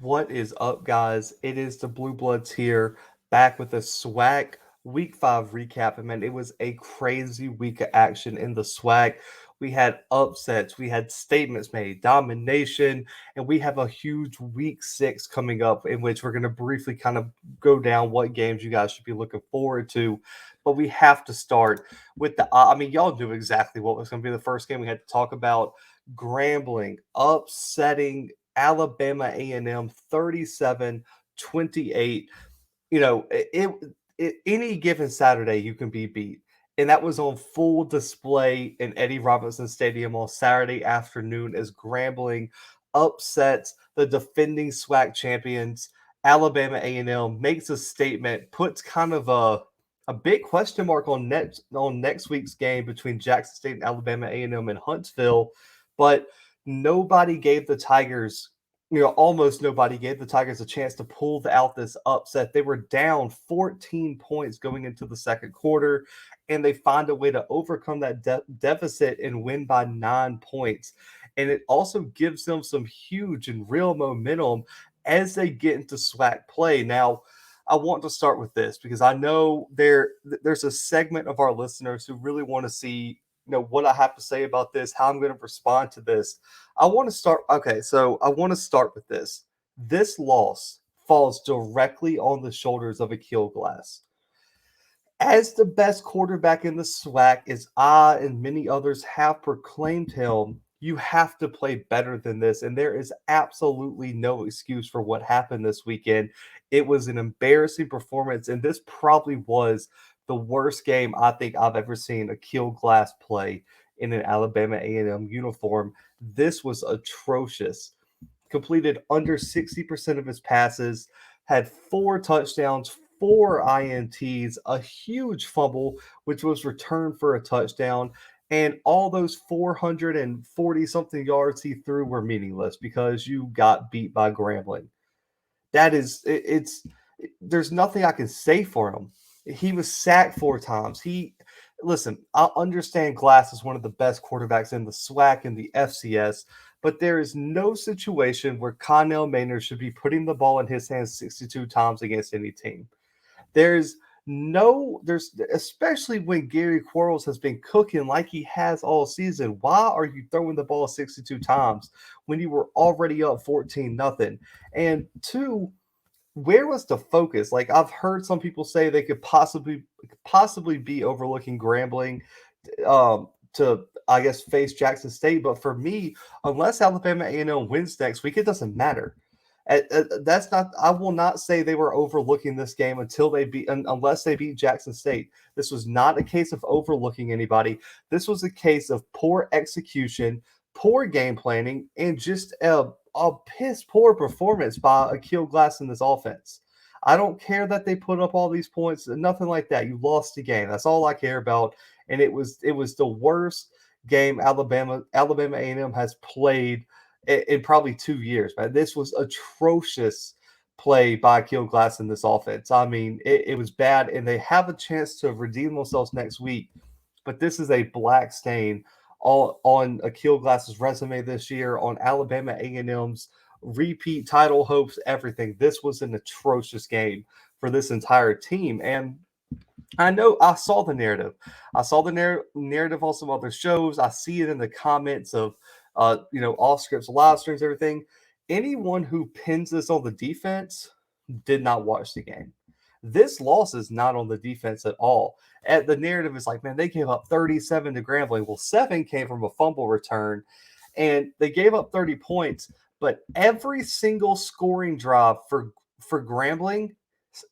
What is up, guys? It is the Bluebloods here, back with a SWAC Week 5 recap. And man, it was a crazy week of action in the SWAC. We had upsets, we had statements made, domination, and we have a huge Week 6 coming up in which we're going to briefly kind of go down what games you guys should be looking forward to. But we have to start with y'all knew exactly what was going to be the first game we had to talk about. Grambling upsetting Alabama A&M 37-28. Any given Saturday you can be beat. And that was on full display in Eddie Robinson Stadium on Saturday afternoon as Grambling upsets the defending SWAC champions. Alabama A&M makes a statement, puts kind of a big question mark on next week's game between Jackson State and Alabama A&M in Huntsville, but nobody gave the Tigers, almost nobody gave the Tigers a chance to pull out this upset. They were down 14 points going into the second quarter, and they find a way to overcome that deficit and win by 9 points. And it also gives them some huge and real momentum as they get into SWAC play. Now, I want to start with this because I know there's a segment of our listeners who really want to see what I have to say about this, how I'm going to respond to this. I want to start. Okay, so I want to start with this. This loss falls directly on the shoulders of Akil Glass. As the best quarterback in the SWAC, as I and many others have proclaimed him, you have to play better than this. And there is absolutely no excuse for what happened this weekend. It was an embarrassing performance, and this probably was the worst game I think I've ever seen Akil Glass play in an Alabama A&M uniform. This was atrocious. Completed under 60% of his passes, had 4 touchdowns, 4 INTs, a huge fumble, which was returned for a touchdown. And all those 440 something yards he threw were meaningless because you got beat by Grambling. There's nothing I can say for him. He was sacked 4 times. Listen, I understand Glass is one of the best quarterbacks in the SWAC and the FCS, but there is no situation where Connell Maynard should be putting the ball in his hands 62 times against any team. There's especially when Gary Quarles has been cooking like he has all season. Why are you throwing the ball 62 times when you were already up 14-0? And two, where was the focus? Like, I've heard some people say they could possibly be overlooking Grambling to, I guess, face Jackson State. But for me, unless Alabama A&M wins next week, it doesn't matter. That's not. I will not say they were overlooking this game unless they beat Jackson State. This was not a case of overlooking anybody. This was a case of poor execution, poor game planning, and just a piss poor performance by Akil Glass in this offense. I don't care that they put up all these points, nothing like that. You lost the game. That's all I care about. And it was the worst game Alabama A&M has played in probably 2 years, man. This was atrocious play by Akil Glass in this offense. I mean, it was bad, and they have a chance to redeem themselves next week. But this is a black stain on Akil Glass's resume this year, on Alabama A&M's repeat title hopes, everything. This was an atrocious game for this entire team. And I know I saw the narrative. I saw the narrative on some other shows. I see it in the comments of, off scripts, live streams, everything. Anyone who pins this on the defense did not watch the game. This loss is not on the defense at all. The narrative is like, man, they gave up 37 to Grambling. Well, 7 came from a fumble return, and they gave up 30 points. But every single scoring drive for Grambling,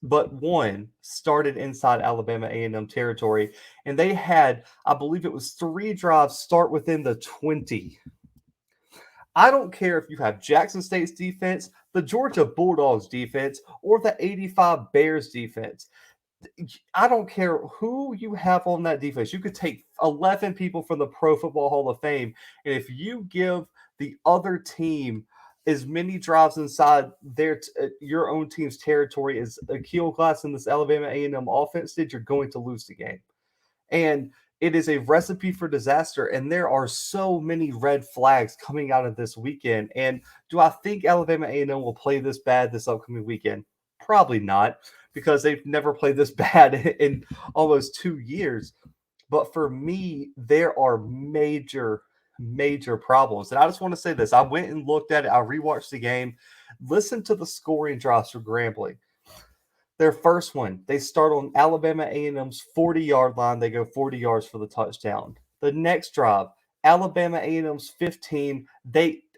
but one, started inside Alabama A&M territory, and they had, I believe it was 3 drives start within the 20. I don't care if you have Jackson State's defense, the Georgia Bulldogs defense, or the 85 Bears defense. I don't care who you have on that defense. You could take 11 people from the Pro Football Hall of Fame, and if you give the other team as many drives inside your own team's territory as Akil Glass and this Alabama A&M offense did, you're going to lose the game. And It is a recipe for disaster, and there are so many red flags coming out of this weekend. And do I think Alabama A&M will play this bad this upcoming weekend? Probably not, because they've never played this bad in almost 2 years. But for me, there are major problems. And I just want to say this. I went and looked at it. I rewatched the game. Listen to the scoring drops for Grambling. Their first one, they start on Alabama A&M's 40-yard line. They go 40 yards for the touchdown. The next drive, Alabama A&M's 15.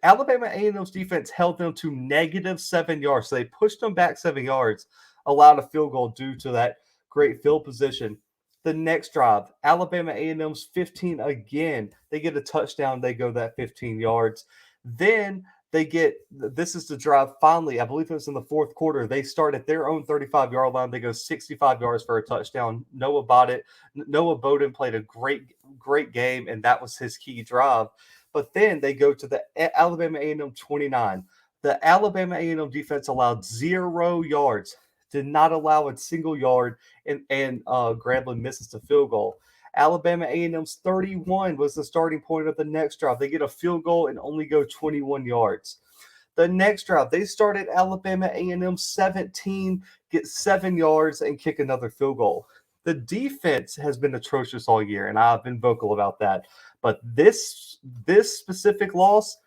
Alabama A&M's defense held them to -7 yards. So they pushed them back 7 yards, allowed a field goal due to that great field position. The next drive, Alabama A&M's 15 again. They get a touchdown. They go that 15 yards. Then this is the drive finally. I believe it was in the fourth quarter. They start at their own 35-yard line. They go 65 yards for a touchdown. Noah Bowden played a great game, and that was his key drive. But then they go to the Alabama A&M 29. The Alabama A&M defense allowed 0 yards, did not allow a single yard, and Grambling misses the field goal. Alabama A&M's 31 was the starting point of the next drive. They get a field goal and only go 21 yards. The next drive, they start at Alabama A&M 17, get 7 yards, and kick another field goal. The defense has been atrocious all year, and I've been vocal about that. But this specific loss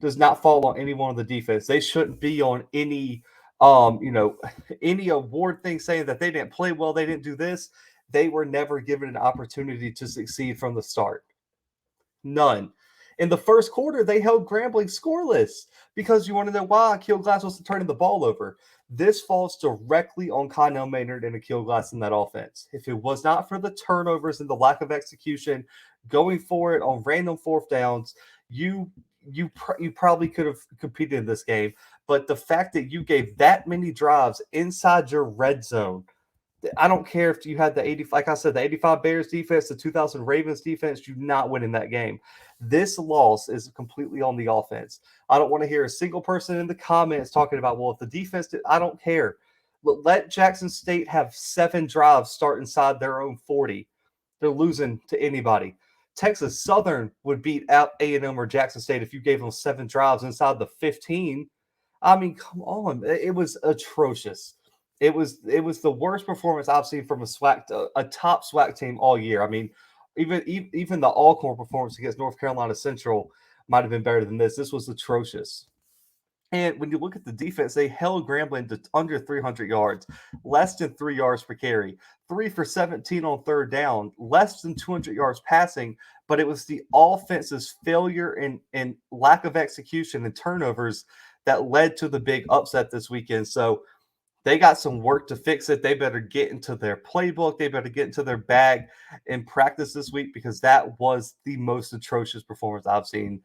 does not fall on any one of the defense. They shouldn't be on any any award thing saying that they didn't play well, they didn't do this. They were never given an opportunity to succeed from the start. None. In the first quarter, they held Grambling scoreless because you want to know why? Akil Glass was turning the ball over. This falls directly on Connell Maynard and Akil Glass in that offense. If it was not for the turnovers and the lack of execution, going for it on random fourth downs, you probably could have competed in this game. But the fact that you gave that many drives inside your red zone, I don't care if you had the 80, like I said, the 85 Bears defense, the 2000 Ravens defense, you're not winning that game. This loss is completely on the offense. I don't want to hear a single person in the comments talking about, well, if the defense did, I don't care. Let Jackson State have 7 drives start inside their own 40. They're losing to anybody. Texas Southern would beat out A&M or Jackson State if you gave them 7 drives inside the 15. I mean, come on. It was atrocious. It was the worst performance I've seen from a top SWAC team all year. I mean, even the Alcorn performance against North Carolina Central might have been better than this. This was atrocious. And when you look at the defense, they held Grambling to under 300 yards, less than 3 yards per carry, 3 for 17 on third down, less than 200 yards passing. But it was the offense's failure and lack of execution and turnovers that led to the big upset this weekend. So they got some work to fix it. They better get into their playbook. They better get into their bag and practice this week, because that was the most atrocious performance I've seen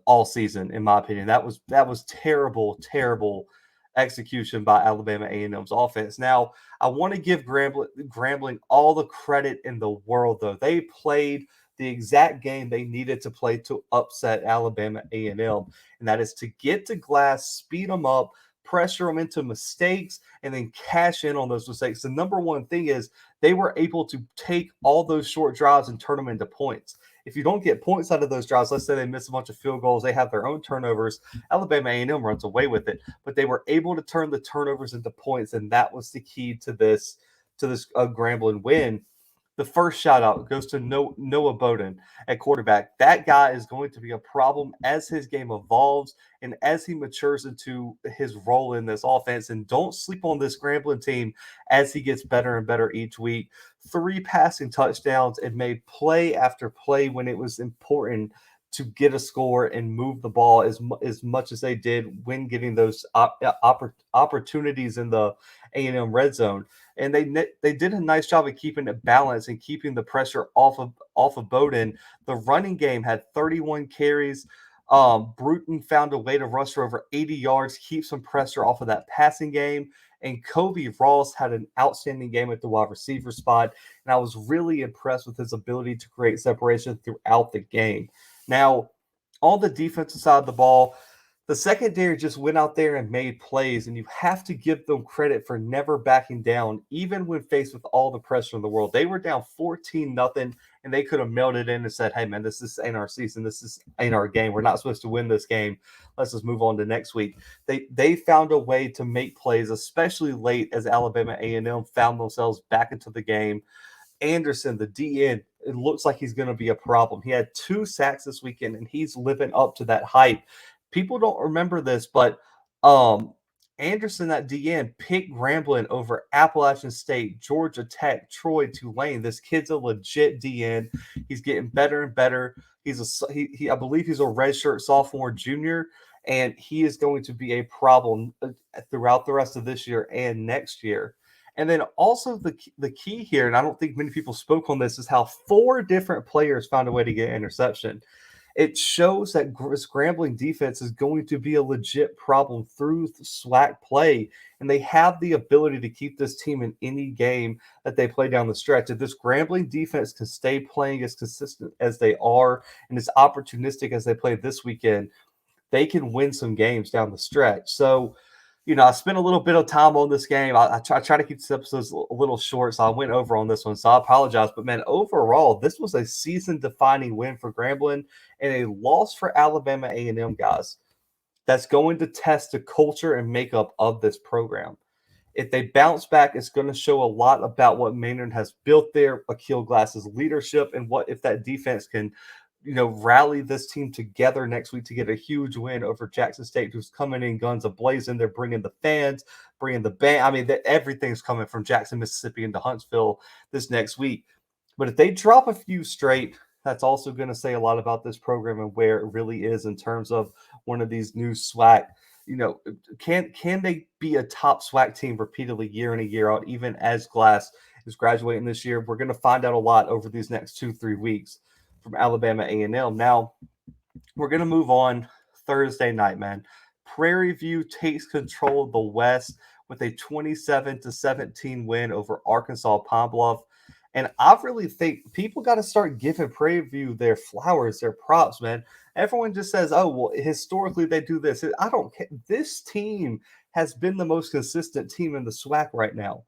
all season, in my opinion. That was terrible execution by Alabama A&M's offense. Now, I want to give Grambling all the credit in the world, though. They played the exact game they needed to play to upset Alabama A&M, and that is to get to Glass, speed them up, pressure them into mistakes, and then cash in on those mistakes. The number one thing is they were able to take all those short drives and turn them into points. If you don't get points out of those drives, let's say they miss a bunch of field goals, they have their own turnovers, Alabama A&M runs away with it. But they were able to turn the turnovers into points, and that was the key to this Grambling win. The first shout out goes to Noah Bowden at quarterback. That guy is going to be a problem as his game evolves and as he matures into his role in this offense. And don't sleep on this Grambling team as he gets better and better each week. 3 passing touchdowns and made play after play when it was important to get a score and move the ball as much as they did when getting those opportunities in the A&M red zone. And they did a nice job of keeping it balanced and keeping the pressure off of Bowden. The running game had 31 carries. Bruton found a way to rush for over 80 yards, keep some pressure off of that passing game. And Kobe Ross had an outstanding game at the wide receiver spot. And I was really impressed with his ability to create separation throughout the game. Now, on the defensive side of the ball, the secondary just went out there and made plays, and you have to give them credit for never backing down, even when faced with all the pressure in the world. They were down 14-0, and they could have mailed it in and said, "Hey, man, this ain't our season. Ain't our game. We're not supposed to win this game. Let's just move on to next week." They found a way to make plays, especially late as Alabama A&M found themselves back into the game. Anderson, the DN, it looks like he's going to be a problem. He had 2 sacks this weekend, and he's living up to that hype. People don't remember this, but Anderson, that DN, picked Grambling over Appalachian State, Georgia Tech, Troy, Tulane. This kid's a legit DN. He's getting better and better. I believe he's a redshirt sophomore, junior, and he is going to be a problem throughout the rest of this year and next year. And then also the key here, and I don't think many people spoke on this, is how 4 different players found a way to get an interception. It shows that scrambling defense is going to be a legit problem through SWAC play, and they have the ability to keep this team in any game that they play down the stretch. If this scrambling defense can stay playing as consistent as they are and as opportunistic as they played this weekend, they can win some games down the stretch. So, I spent a little bit of time on this game. I try to keep this episodes a little short, so I went over on this one. So I apologize. But, man, overall, this was a season-defining win for Grambling and a loss for Alabama A&M, guys. That's going to test the culture and makeup of this program. If they bounce back, it's going to show a lot about what Maynard has built there, Akil Glass's leadership, and what if that defense can – rally this team together next week to get a huge win over Jackson State, who's coming in guns a-blazing. They're bringing the fans, bringing the band. I mean, everything's coming from Jackson, Mississippi into Huntsville this next week. But if they drop a few straight, that's also going to say a lot about this program and where it really is in terms of one of these new SWAC. Can they be a top SWAC team repeatedly year in and year out, even as Glass is graduating this year? We're going to find out a lot over these next 2-3 weeks from Alabama A&M. Now, we're going to move on Thursday night, man. Prairie View takes control of the West with a 27-17 win over Arkansas Pine-Bluff. And I really think people got to start giving Prairie View their flowers, their props, man. Everyone just says, oh, well, historically they do this. I don't care. This team has been the most consistent team in the SWAC right now.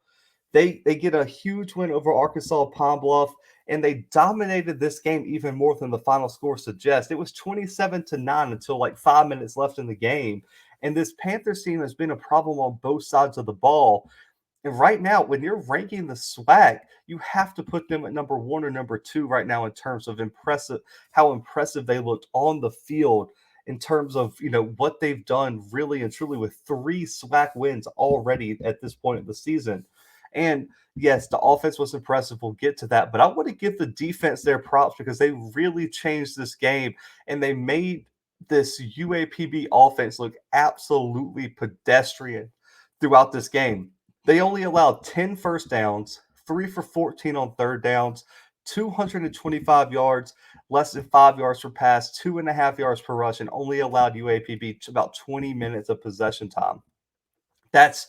They get a huge win over Arkansas Pine-Bluff, and they dominated this game even more than the final score suggests. It was 27-9 until like 5 minutes left in the game. And this Panthers team has been a problem on both sides of the ball. And right now, when you're ranking the SWAC, you have to put them at number 1 or number 2 right now in terms of how impressive they looked on the field, in terms of what they've done really and truly with 3 SWAC wins already at this point of the season. And yes, the offense was impressive. We'll get to that. But I want to give the defense their props because they really changed this game, and they made this UAPB offense look absolutely pedestrian throughout this game. They only allowed 10 first downs, 3 for 14 on third downs, 225 yards, less than 5 yards per pass, 2.5 yards per rush, and only allowed UAPB about 20 minutes of possession time. That's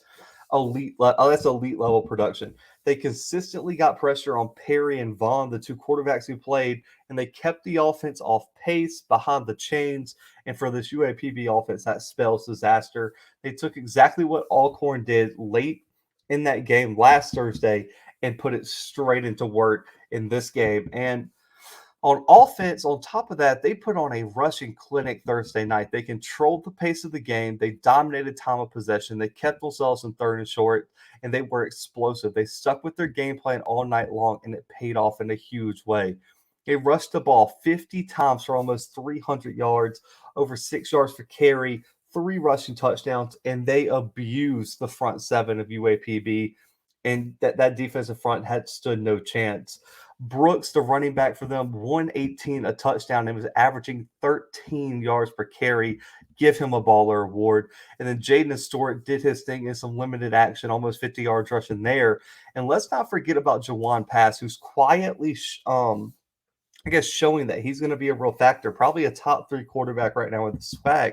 elite level production. They consistently got pressure on Perry and Vaughn, the 2 quarterbacks who played, and they kept the offense off pace behind the chains. And for this UAPB offense, that spells disaster. They took exactly what Alcorn did late in that game last Thursday and put it straight into work in this game. And on offense, on top of that, they put on a rushing clinic Thursday night. They controlled the pace of the game. They dominated time of possession. They kept themselves in third and short, and they were explosive. They stuck with their game plan all night long, and it paid off in a huge way. They rushed the ball 50 times for almost 300 yards, over 6 yards per carry, 3 rushing touchdowns, and they abused the front 7 of UAPB, and that defensive front had stood no chance. Brooks, the running back for them, 118 a touchdown and was averaging 13 yards per carry. Give him a baller award. And then Jaden Stewart did his thing in some limited action, almost 50 yards rushing there. And let's not forget about Jawan Pass, who's quietly, showing that he's going to be a real factor, probably a top 3 quarterback right now with the SWAC.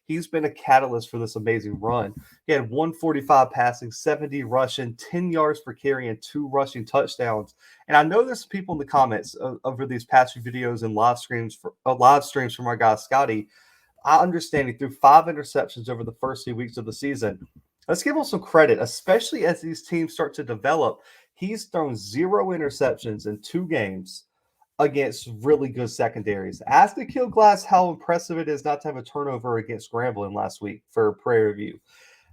He's been a catalyst for this amazing run. He had 145 passing, 70 rushing, 10 yards per carry, and 2 rushing touchdowns. And I know there's some people in the comments over these past few videos and live streams from our guy Scotty. I understand he threw 5 interceptions over the first few weeks of the season. Let's give him some credit, especially as these teams start to develop. He's thrown 0 interceptions in 2 games. against really good secondaries. Ask Akil Glass how impressive it is not to have a turnover against Grambling last week for Prairie View.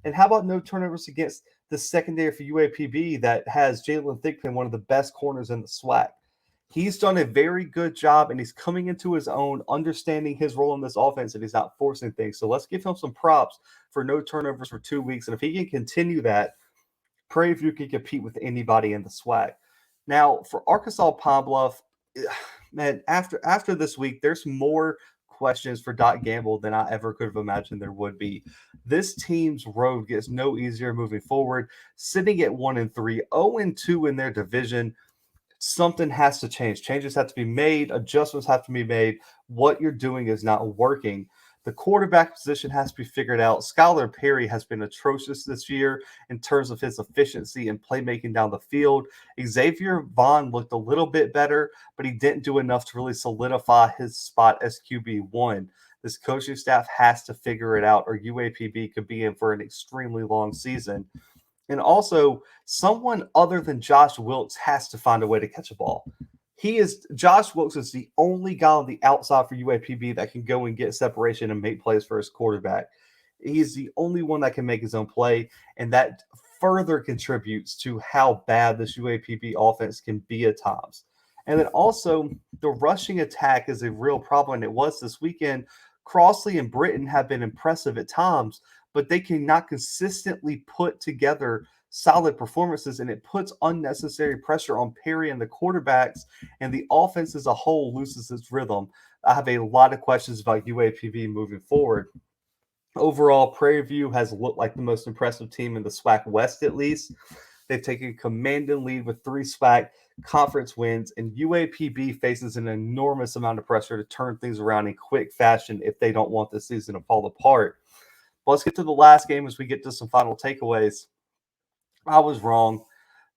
And how about no turnovers against the secondary for UAPB that has Jalen Thickman, one of the best corners in the SWAC? He's done a very good job, and he's coming into his own, understanding his role in this offense, and he's not forcing things. So let's give him some props for no turnovers for 2 weeks. And if he can continue that, Prairie View can compete with anybody in the SWAC. Now, for Arkansas Pine-Bluff, man, after this week, there's more questions for Doc Gamble than I ever could have imagined there would be. This team's road gets no easier moving forward. Sitting at 1-3, 0-2 in their division, something has to change. Changes have to be made. Adjustments have to be made. What you're doing is not working. The quarterback position has to be figured out. Skylar Perry has been atrocious this year in terms of his efficiency and playmaking down the field. Xavier Vaughn looked a little bit better, but he didn't do enough to really solidify his spot as QB1. This coaching staff has to figure it out, or UAPB could be in for an extremely long season. And also, someone other than Josh Wilkes has to find a way to catch a ball. Josh Wilkes is the only guy on the outside for UAPB that can go and get separation and make plays for his quarterback. He's the only one that can make his own play, and that further contributes to how bad this UAPB offense can be at times. And then also, the rushing attack is a real problem, and it was this weekend. Crossley and Britton have been impressive at times, but they cannot consistently put together solid performances, and it puts unnecessary pressure on Perry and the quarterbacks, and the offense as a whole loses its rhythm. I have a lot of questions about UAPB moving forward. Overall, Prairie View has looked like the most impressive team in the SWAC West, at least. They've taken a commanding lead with 3 SWAC conference wins, and UAPB faces an enormous amount of pressure to turn things around in quick fashion if they don't want the season to fall apart. But let's get to the last game as we get to some final takeaways. I was wrong.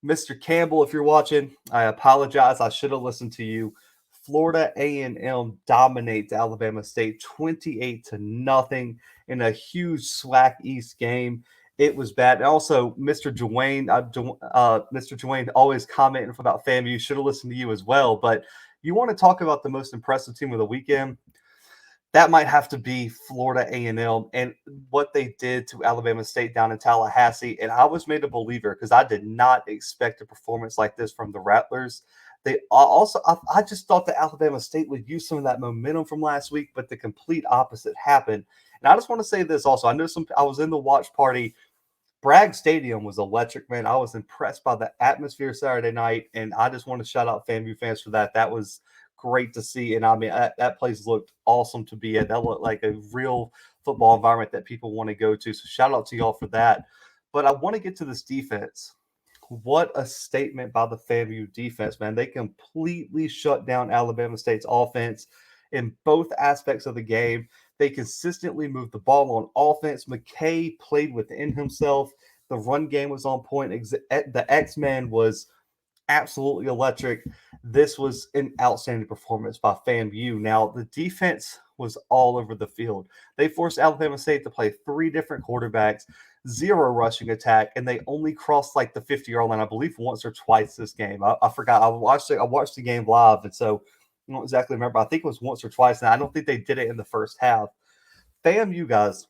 Mr. Campbell, if you're watching, I apologize. I should have listened to you. Florida A&M dominates Alabama State 28-0 in a huge SWAC East game. It was bad. And also, Mr. Dwayne always commenting about FAMU. Should have listened to you as well. But you want to talk about the most impressive team of the weekend? That might have to be Florida A&M and what they did to Alabama State down in Tallahassee. And I was made a believer because I did not expect a performance like this from the Rattlers. I just thought that Alabama State would use some of that momentum from last week, but the complete opposite happened. And I just want to say this also. I was in the watch party. Bragg Stadium was electric, man. I was impressed by the atmosphere Saturday night, and I just want to shout out FAMU fans for that. That was great to see, and I mean that place looked awesome to be at. That looked like a real football environment that people want to go to. So shout out to y'all for that. But I want to get to this defense. What a statement by the FAMU defense, man. They completely shut down Alabama State's offense in both aspects of the game. They consistently moved the ball on offense. McKay played within himself. The run game was on point. The X-Men was absolutely electric. This was an outstanding performance by FAMU. Now, the defense was all over the field. They forced Alabama State to play 3 different quarterbacks, 0 rushing attack, and they only crossed like the 50-yard line, I believe, once or twice this game. I forgot. I watched the game live, and so I don't exactly remember. I think it was once or twice, and I don't think they did it in the first half. FAMU guys,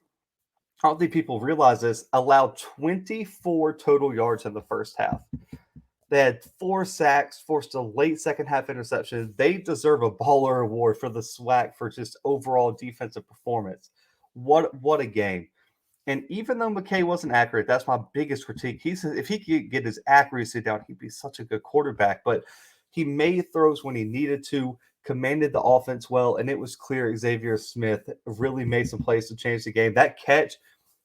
I don't think people realize this, allowed 24 total yards in the first half. They had 4 sacks, forced a late second half interception. They deserve a baller award for the SWAC for just overall defensive performance. What a game. And even though McKay wasn't accurate, that's my biggest critique. He says if he could get his accuracy down, he'd be such a good quarterback. But he made throws when he needed to, commanded the offense well, and it was clear Xavier Smith really made some plays to change the game. That catch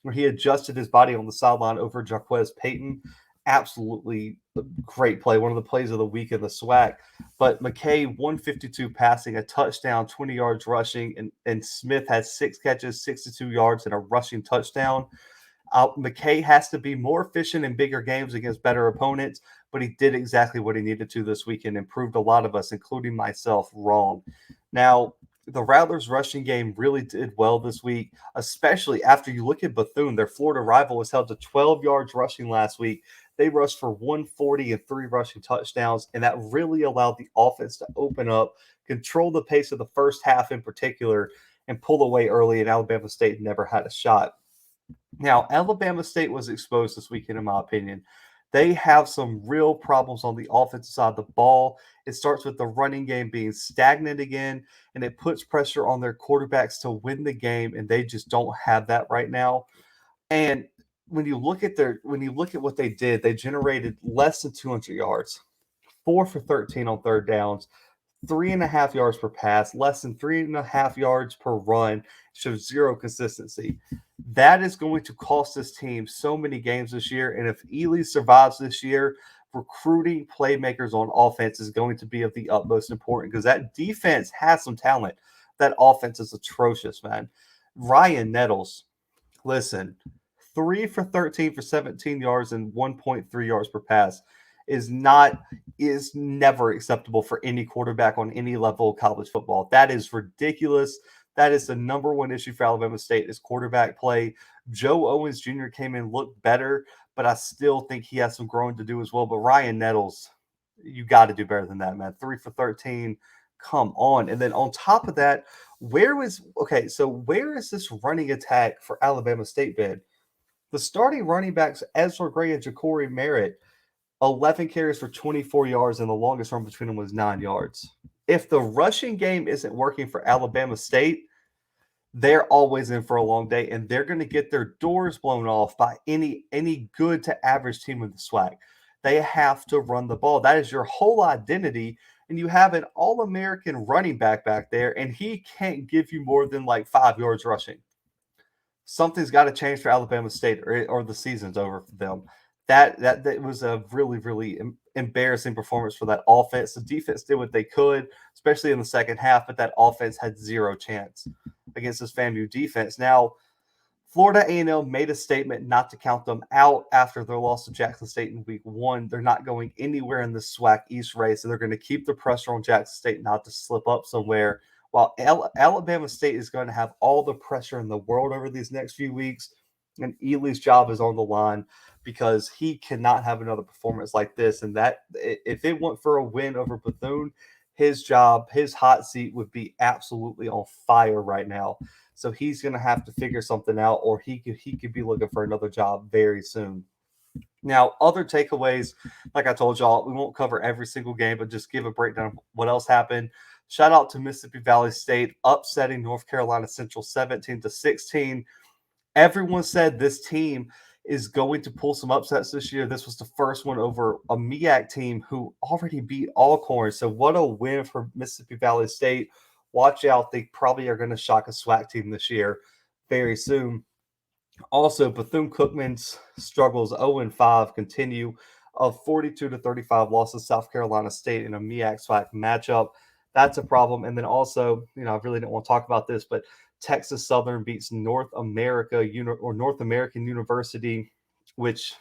where he adjusted his body on the sideline over Jaquez Payton, absolutely great play. One of the plays of the week in the SWAC. But McKay, 152 passing, a touchdown, 20 yards rushing, and Smith had 6 catches, 62 yards, and a rushing touchdown. McKay has to be more efficient in bigger games against better opponents, but he did exactly what he needed to this weekend and proved a lot of us, including myself, wrong. Now, the Rattlers rushing game really did well this week, especially after you look at Bethune. Their Florida rival was held to 12 yards rushing last week. They rushed for 140 and 3 rushing touchdowns, and that really allowed the offense to open up, control the pace of the first half in particular, and pull away early, and Alabama State never had a shot. Now, Alabama State was exposed this weekend, in my opinion. They have some real problems on the offensive side of the ball. It starts with the running game being stagnant again, and it puts pressure on their quarterbacks to win the game, and they just don't have that right now. And when you look at what they did, they generated less than 200 yards, 4 for 13 on third downs, 3.5 yards per pass, less than 3.5 yards per run, shows zero consistency. That is going to cost this team so many games this year. And if Ely survives this year, recruiting playmakers on offense is going to be of the utmost importance because that defense has some talent. That offense is atrocious, man. Ryan Nettles, listen, 3 for 13 for 17 yards and 1.3 yards per pass is never acceptable for any quarterback on any level of college football. That is ridiculous. That is the number one issue for Alabama State is quarterback play. Joe Owens Jr. came in, looked better, but I still think he has some growing to do as well. But Ryan Nettles, you got to do better than that, man. 3 for 13. Come on. And then on top of that, where is this running attack for Alabama State been? The starting running backs, Ezra Gray and Ja'Cory Merritt, 11 carries for 24 yards, and the longest run between them was 9 yards. If the rushing game isn't working for Alabama State, they're always in for a long day, and they're going to get their doors blown off by any good to average team in the SWAC. They have to run the ball. That is your whole identity, and you have an All-American running back there, and he can't give you more than like 5 yards rushing. Something's got to change for Alabama State, or the season's over for them. That was a really embarrassing performance for that offense. The defense did what they could, especially in the second half, but that offense had zero chance against this FAMU defense. Now, Florida A&M made a statement not to count them out after their loss to Jackson State in week 1. They're not going anywhere in the SWAC East race, and they're going to keep the pressure on Jackson State not to slip up somewhere. While Alabama State is going to have all the pressure in the world over these next few weeks, and Ely's job is on the line because he cannot have another performance like this. And that if it went for a win over Bethune, his job, his hot seat would be absolutely on fire right now. So he's going to have to figure something out, or he could be looking for another job very soon. Now, other takeaways, like I told y'all, we won't cover every single game, but just give a breakdown of what else happened. Shout out to Mississippi Valley State upsetting North Carolina Central 17-16. Everyone said this team is going to pull some upsets this year. This was the first one over a MEAC team who already beat Alcorn. So what a win for Mississippi Valley State. Watch out. They probably are going to shock a SWAC team this year very soon. Also, Bethune-Cookman's struggles 0-5 continue of 42-35 loss to South Carolina State in a MEAC SWAC matchup. That's a problem. And then also, I really don't want to talk about this, but Texas Southern beats North American University, which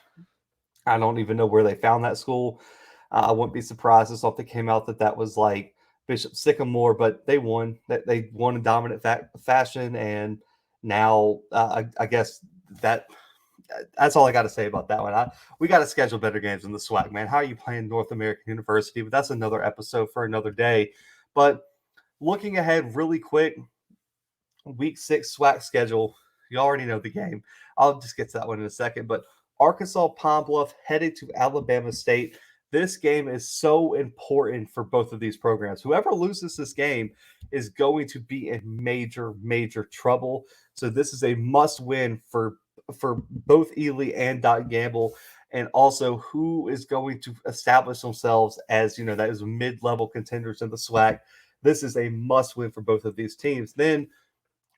I don't even know where they found that school. I wouldn't be surprised if something came out that was like Bishop Sycamore, but they won. They won in dominant fashion, and now I guess that's all I got to say about that one. We got to schedule better games in the SWAC, man. How are you playing North American University? But that's another episode for another day. But looking ahead really quick, Week 6 SWAC schedule. You already know the game. I'll just get to that one in a second. But Arkansas Pine-Bluff headed to Alabama State. This game is so important for both of these programs. Whoever loses this game is going to be in major trouble. So this is a must-win for both Ely and Dot Gamble. And also who is going to establish themselves as, that is mid-level contenders in the SWAC. This is a must-win for both of these teams. Then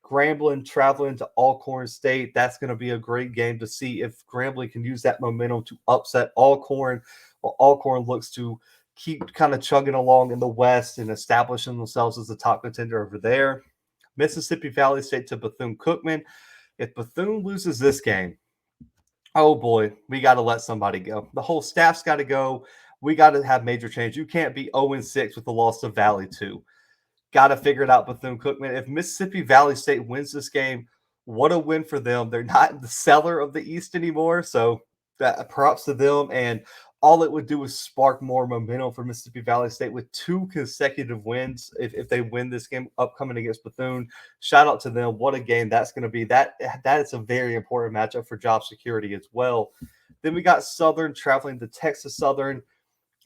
Grambling traveling to Alcorn State. That's going to be a great game to see if Grambling can use that momentum to upset Alcorn, while Alcorn looks to keep kind of chugging along in the West and establishing themselves as the top contender over there. Mississippi Valley State to Bethune-Cookman. If Bethune loses this game, oh boy, we got to let somebody go. The whole staff's got to go. We got to have major change. You can't be 0-6 with the loss of Valley too. got to figure it out, Bethune-Cookman. If Mississippi Valley State wins this game, what a win for them. They're not in the cellar of the East anymore, so that props to them. And all it would do is spark more momentum for Mississippi Valley State with 2 consecutive wins. If they win this game upcoming against Bethune, shout out to them. What a game that's going to be. That is a very important matchup for job security as well. Then we got Southern traveling to Texas Southern,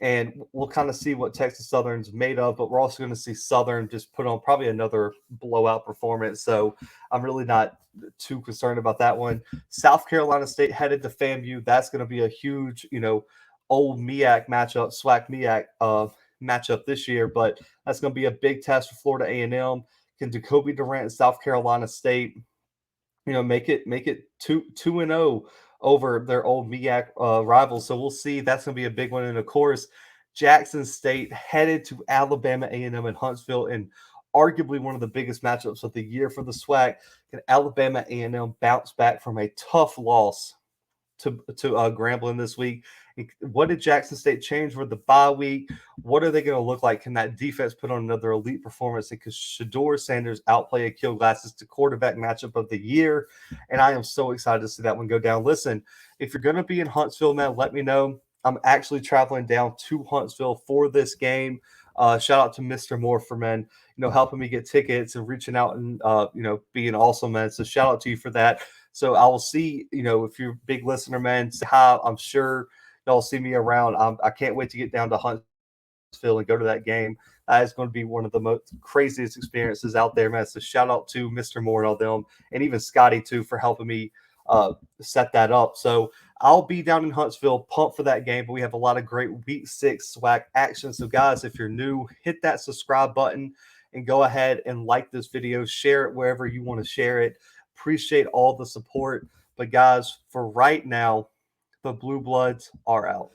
and we'll kind of see what Texas Southern's made of, but we're also going to see Southern just put on probably another blowout performance. So I'm really not too concerned about that one. South Carolina State headed to FAMU. That's going to be a huge, old MEAC matchup, SWAC MEAC matchup this year, but that's going to be a big test for Florida A&M. Can Jacoby Durant and South Carolina State, make it 2-0 over their old MEAC rivals. So we'll see. That's going to be a big one. And of course, Jackson State headed to Alabama A&M in Huntsville, and arguably one of the biggest matchups of the year for the SWAC. Can Alabama A&M bounce back from a tough loss to Grambling this week? What did Jackson State change for the bye week? What are they going to look like? Can that defense put on another elite performance? Because Shador Sanders outplay Akil Glasses to quarterback matchup of the year, and I am so excited to see that one go down. Listen, if you're going to be in Huntsville, man, let me know. I'm actually traveling down to Huntsville for this game. Shout out to Mr. Moore for, man, helping me get tickets and reaching out and being awesome, man. So shout out to you for that. So I will see, if you're a big listener, man, say hi. I'm sure y'all see me around. I can't wait to get down to Huntsville and go to that game. That is going to be one of the most craziest experiences out there, man. So shout out to Mr. Moore and all them, and even Scotty too for helping me set that up. So I'll be down in Huntsville, pumped for that game. But we have a lot of great Week 6 SWAC action. So guys, if you're new, hit that subscribe button and go ahead and like this video. Share it wherever you want to share it. Appreciate all the support. But guys, for right now, the Blue Bloods are out.